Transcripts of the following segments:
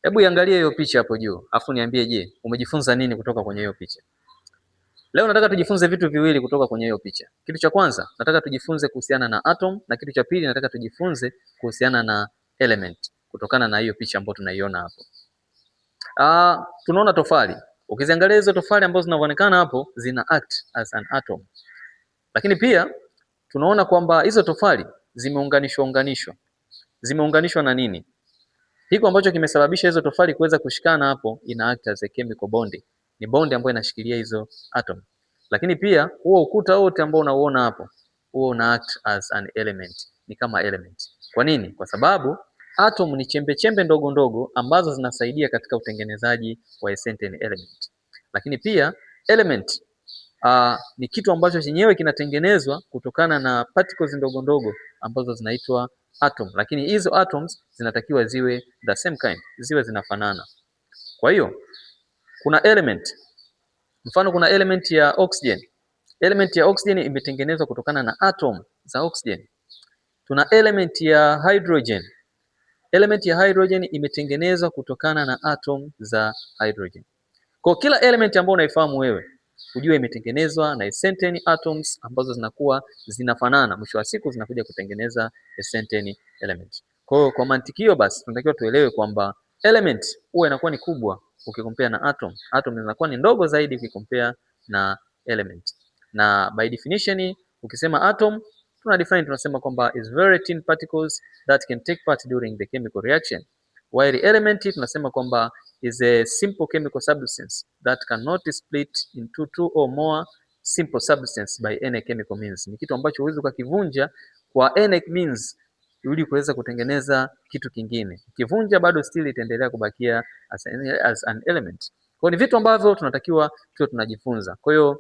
Hebu iangalie hiyo picha hapo juu, afu niambie, je, umejifunza nini kutoka kwenye hiyo picha? Leo nataka tujifunze vitu viwili kutoka kwenye hiyo picha. Kitu cha kwanza, nataka tujifunze kuhusiana na atom, na kitu cha pili nataka tujifunze kuhusiana na element kutokana na hiyo picha ambayo tunaiona hapo. Tunaona tofali. Ukiziangalia hizo tofali ambazo zinavyoonekana hapo zina act as an atom. Lakini pia tunaona kwamba hizo tofali zimeunganishwa na nini? Hiko ambacho kimesababisha hizo tofali kuweza kushikana hapo ina act as a chemical bond. Ni bond ambayo inashikilia hizo atom. Lakini pia huo ukuta wote ambao unauona hapo, huo una act as an element. Ni kama element. Kwa nini? Kwa sababu atom ni chembe chembe ndogo ndogo ambazo zinasaidia katika utengenezaji wa a certain element. Lakini pia element ni kitu ambacho chenyewe kinatengenezwa kutokana na particles ndogo ndogo ambazo zinaitwa atom. Lakini hizo atoms zinatakiwa ziwe the same kind, ziwe zinafanana. Kwa hiyo kuna element, mfano kuna element ya oxygen. Element ya oxygen imetengenezwa kutokana na atom za oxygen. Tuna element ya hydrogen. Element ya hydrogen imetengenezwa kutokana na atom za hydrogen. Kwa kila element ambayo unaifahamu wewe, ujue imetengenezwa na certain atoms ambazo zinakuwa zinafanana, mwisho wa siku zinakuja kutengeneza a certain element. Kwa hiyo kwa mantikio basi tunatakiwa tuelewe kwamba element huwa inakuwa ni kubwa ukikompare na atom. Atom inakuwa ni ndogo zaidi ukikompare na element. Na by definition ukisema atom tunasema kwamba is very thin particles that can take part during the chemical reaction. While element tunasema kwamba is a simple chemical substance that cannot split into two or more simple substance by any chemical means. Ni kitu ambacho huwezi ukakivunja kwa any means ili kuweza kutengeneza kitu kingine. Ukivunja bado still itaendelea kubakia as an element. Kwa ni vitu ambavyo tunatakiwa tuwe tunajifunza. Kwa hiyo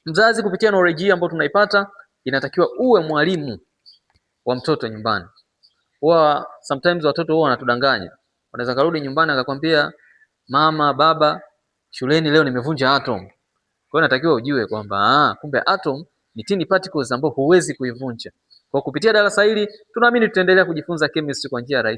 mzazi kupitia knowledge ambayo tunaipata inatakiwa uwe mwalimu wa mtoto nyumbani. Sometimes watoto huwa wanatudanganya. Wanaweza karudi nyumbani akakwambia, mama, baba, shuleni leo nimevunja atom. Kwa hiyo natakiwa ujue kwamba kumbe atom ni tiny particles ambazo huwezi kuivunja. Kwa kupitia darasa hili tunaamini tutaendelea kujifunza chemistry kwa njia rahisi.